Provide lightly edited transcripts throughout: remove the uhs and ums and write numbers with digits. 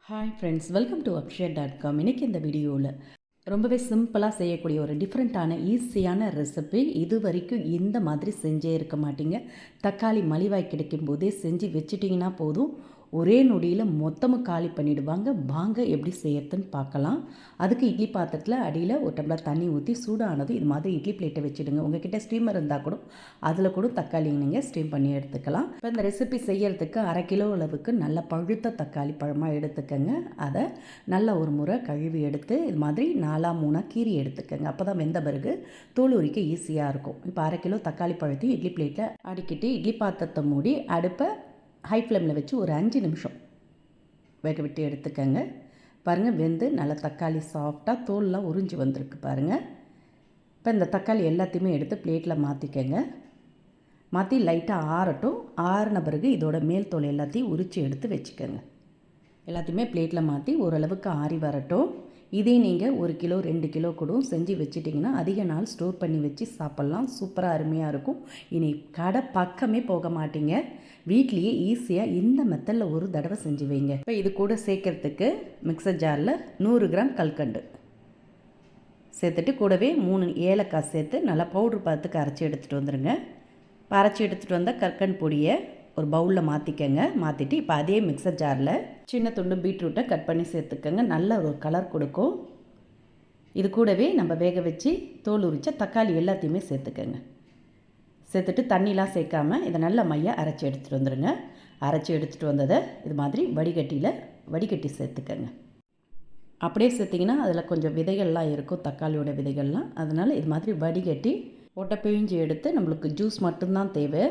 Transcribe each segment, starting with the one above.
Hi friends, welcome to Akshaya dot com. இன்றைக்கி இந்த வீடியோவில் ரொம்பவே சிம்பிளாக செய்யக்கூடிய ஒரு டிஃப்ரெண்ட்டான ஈஸியான ரெசிபி. இது வரைக்கும் இந்த மாதிரி செஞ்சே இருக்க மாட்டீங்க. தக்காளி மலிவாய் கிடைக்கும் போதே செஞ்சு வச்சுட்டிங்கன்னா போதும், ஒரே நொடியில் மொத்தமும் காலி பண்ணிவிடுவாங்க. வாங்க எப்படி செய்யறதுன்னு பார்க்கலாம். அதுக்கு இட்லி பாத்திரத்தில் அடியில் ஒரு டம்ளர் தண்ணி ஊற்றி சூடானது இது மாதிரி இட்லி பிளேட்டை வச்சுடுங்க. உங்ககிட்ட ஸ்டீமர் இருந்தால் கூட அதில் கூட தக்காளி நீங்கள் ஸ்டீம் பண்ணி எடுத்துக்கலாம். இப்போ இந்த ரெசிபி செய்யறதுக்கு 1/2 கிலோ அளவுக்கு நல்ல பழுத்த தக்காளி பழமாக எடுத்துக்கங்க. அதை நல்ல ஒரு முறை கழுவி எடுத்து இது மாதிரி 4-3 கீரி எடுத்துக்கங்க. அப்போ தான் வெந்த பிறகு தோல் உரிக்க ஈஸியாக இருக்கும். இப்போ 1/2 கிலோ தக்காளி பழத்தையும் இட்லி பிளேட்டில் அடிக்கிட்டு இட்லி பாத்திரத்தை மூடி அடுப்பை ஹை ஃப்ளேமில் வச்சு ஒரு 5 நிமிஷம் வேக விட்டு எடுத்துக்கங்க. பாருங்கள், வெந்து நல்லா தக்காளி சாஃப்டாக தோல்லாம் உறிஞ்சி வந்திருக்கு பாருங்கள். இப்போ இந்த தக்காளி எல்லாத்தையுமே எடுத்து பிளேட்டில் மாற்றிக்கங்க. மாற்றி லைட்டாக ஆறட்டும். ஆறின பிறகு இதோட மேல் தோல் எல்லாத்தையும் உரித்து எடுத்து வச்சுக்கோங்க. எல்லாத்தையுமே பிளேட்டில் மாற்றி ஓரளவுக்கு ஆறி வரட்டும். இதே நீங்கள் 1 கிலோ 2 கிலோ கூட செஞ்சு வச்சுட்டிங்கன்னா அதிக நாள் ஸ்டோர் பண்ணி வச்சு சாப்பிட்லாம். சூப்பராக அருமையாக இருக்கும். இனி கடை பக்கமே போக மாட்டீங்க. வீட்லேயே ஈஸியாக இந்த மெத்தடில் ஒரு தடவை செஞ்சு வைங்க. இப்போ இது கூட சேர்க்கறதுக்கு மிக்சர் ஜாரில் 100 கிராம் கல்கண்டு சேர்த்துட்டு கூடவே 3 ஏலக்காய் சேர்த்து நல்லா பவுட்ரு பார்த்துக்கு அரைச்சி எடுத்துகிட்டு வந்துடுங்க. இப்போ அரைச்சி எடுத்துகிட்டு வந்தால் கற்கண்டு பொடியை ஒரு பவுலில் மாற்றிக்கங்க. மாற்றிட்டு இப்போ அதே மிக்சர் ஜாரில் சின்ன துண்டு பீட்ரூட்டை கட் பண்ணி சேர்த்துக்கங்க. நல்ல ஒரு கலர் கொடுக்கும். இது கூடவே நம்ம வேக வச்சு தோல் உரித்த தக்காளி எல்லாத்தையுமே சேர்த்துக்கங்க. சேர்த்துட்டு தண்ணிலாம் சேர்க்காம இதை நல்ல மையாக அரைச்சி எடுத்துகிட்டு வந்துடுங்க. அரைச்சி எடுத்துகிட்டு வந்ததை இது மாதிரி வடிகட்டி சேர்த்துக்கங்க. அப்படியே சேர்த்திங்கன்னா அதில் கொஞ்சம் விதைகள்லாம் இருக்கும், தக்காளியோட விதைகள்லாம். அதனால் இது மாதிரி வடிகட்டி ஒட்டை பிழிஞ்சு எடுத்து நம்மளுக்கு ஜூஸ் மட்டும்தான் தேவை.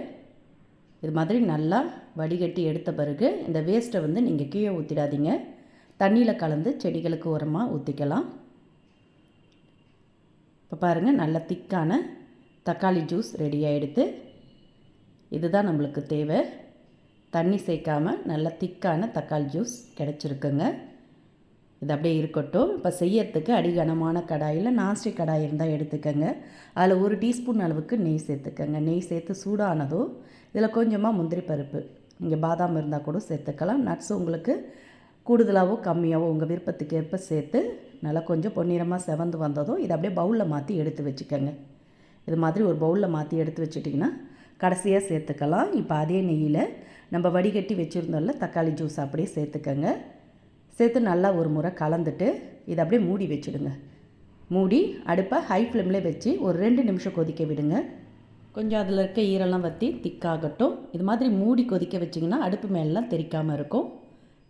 இது மாதிரி நல்லா வடிகட்டி எடுத்த பிறகு இந்த வேஸ்ட்டை நீங்கள் கீழே ஊற்றிடாதீங்க. தண்ணியில் கலந்து செடிகளுக்கு உரமாக ஊற்றிக்கலாம். இப்போ பாருங்கள், நல்ல திக்கான தக்காளி ஜூஸ் ரெடி ஆகிடுது. இதுதான் நம்மளுக்கு தேவை. தண்ணி சேர்க்காமல் நல்ல திக்கான தக்காளி ஜூஸ் கிடச்சிருக்குங்க. இது அப்படியே இருக்கட்டும். இப்போ செய்யறதுக்கு அடிகனமான கடாயில் நான்ஸ்டிக் கடாய் இருந்தால் எடுத்துக்கங்க. அதில் 1 டீஸ்பூன் அளவுக்கு நெய் சேர்த்துக்கங்க. நெய் சேர்த்து சூடானதோ இதில் கொஞ்சமாக முந்திரி பருப்பு, நீங்கள் பாதாம் இருந்தால் கூட சேர்த்துக்கலாம். நட்ஸ் உங்களுக்கு கூடுதலாகவோ கம்மியாகவோ உங்கள் விருப்பத்துக்கு ஏற்ப சேர்த்து நல்லா கொஞ்சம் பொன்னிறமாக செவந்து வந்ததும் இதை அப்படியே பவுலில் மாற்றி எடுத்து வச்சுக்கோங்க. இது மாதிரி ஒரு பவுலில் மாற்றி எடுத்து வச்சுட்டிங்கன்னா கடைசியாக சேர்த்துக்கலாம். இப்போ அதே நெய்யில் நம்ம வடிகட்டி வச்சுருந்தோம்ல தக்காளி ஜூஸ் அப்படியே சேர்த்துக்கங்க. சேர்த்து நல்லா ஒரு முறை கலந்துட்டு இதை அப்படியே மூடி வச்சுடுங்க. மூடி அடுப்பை ஹை ஃப்ளேமில் வச்சு ஒரு 2 நிமிஷம் கொதிக்க விடுங்க. கொஞ்சம் அதில் இருக்க ஈரெல்லாம் வற்றி திக்காகட்டும். இது மாதிரி மூடி கொதிக்க வச்சிங்கன்னா அடுப்பு மேலெலாம் தெறிக்காமல் இருக்கும்.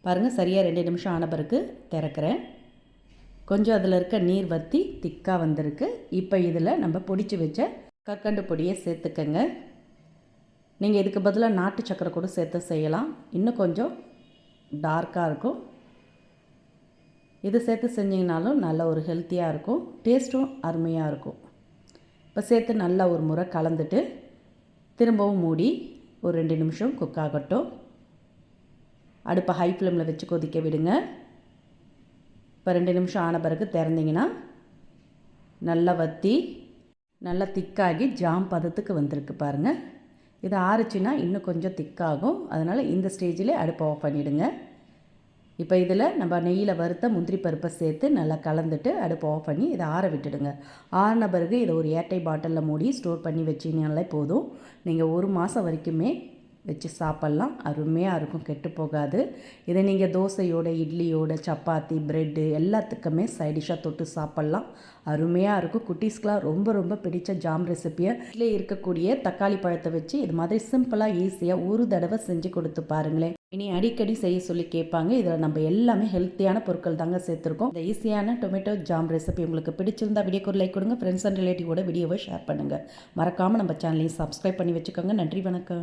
பாருங்கள், சரியாக 2 நிமிஷம் ஆன பிறகு திறக்கிறேன். கொஞ்சம் அதில் இருக்க நீர் வற்றி திக்காக வந்திருக்கு. இப்போ இதில் நம்ம பொடிச்சு வச்ச கற்கண்டு பொடியை சேர்த்துக்கங்க. நீங்கள் இதுக்கு பதிலாக நாட்டு சக்கரை கூட சேர்த்து செய்யலாம். இன்னும் கொஞ்சம் டார்க்காக இருக்கும். இது சேர்த்து செஞ்சிங்கனாலும் நல்ல ஒரு ஹெல்த்தியாக இருக்கும். டேஸ்ட்டும் அருமையாக இருக்கும். இப்போ சேர்த்து நல்லா ஒரு முறை கலந்துட்டு திரும்பவும் மூடி ஒரு 2 நிமிஷம் குக் ஆகட்டும். அடுப்பை ஹை ஃப்ளேமில் வச்சு கொதிக்க விடுங்க. இப்போ 2 நிமிஷம் ஆன பிறகு திறந்திங்கன்னா நல்லா வற்றி நல்லா திக்காகி ஜாம் பதத்துக்கு வந்திருக்கு பாருங்கள். இது ஆறுச்சுன்னா இன்னும் கொஞ்சம் திக்காகும். அதனால் இந்த ஸ்டேஜில் அடுப்பை ஆஃப் பண்ணிவிடுங்க. இப்போ இதில் நம்ம நெய்யில் வறுத்த முந்திரி பருப்பை சேர்த்து நல்லா கலந்துட்டு அடுப்பை ஆஃப் பண்ணி இதை ஆற விட்டுடுங்க. ஆறின பிறகு இதை ஒரு ஏட்டை பாட்டிலில் மூடி ஸ்டோர் பண்ணி வச்சிங்கனாலே போதும். நீங்கள் 1 மாதம் வரைக்குமே வச்சு சாப்பிட்லாம். அருமையாக இருக்கும், கெட்டு போகாது. இதை நீங்கள் தோசையோட, இட்லியோட, சப்பாத்தி, ப்ரெட்டு எல்லாத்துக்குமே சைடிஷாக தொட்டு சாப்பிட்லாம். அருமையாக இருக்கும். குட்டீஸ்க்கெலாம் ரொம்ப ரொம்ப பிடிச்ச ஜாம் ரெசிப்பியை இதில் இருக்கக்கூடிய தக்காளி பழத்தை வச்சு இது மாதிரி சிம்பிளாக ஈஸியாக ஒரு தடவை செஞ்சு கொடுத்து பாருங்களேன். இனி அடிக்கடி செய்ய சொல்லி கேட்பாங்க. இதில் நம்ம எல்லாமே ஹெல்த்தியான பொருட்கள் தாங்க சேர்த்துருக்கோம். இந்த ஈஸியான டொமேட்டோ ஜாம் ரெசிபி உங்களுக்கு பிடிச்சிருந்தா வீடியோக்கு ஒரு லைக் கொடுங்க. ஃப்ரெண்ட்ஸ் அண்ட் ரிலேட்டிவோட வீடியோவை ஷேர் பண்ணுங்கள். மறக்காமல் நம்ம சேனலையும் சப்ஸ்கிரைப் பண்ணி வச்சுக்கோங்க. நன்றி, வணக்கம்.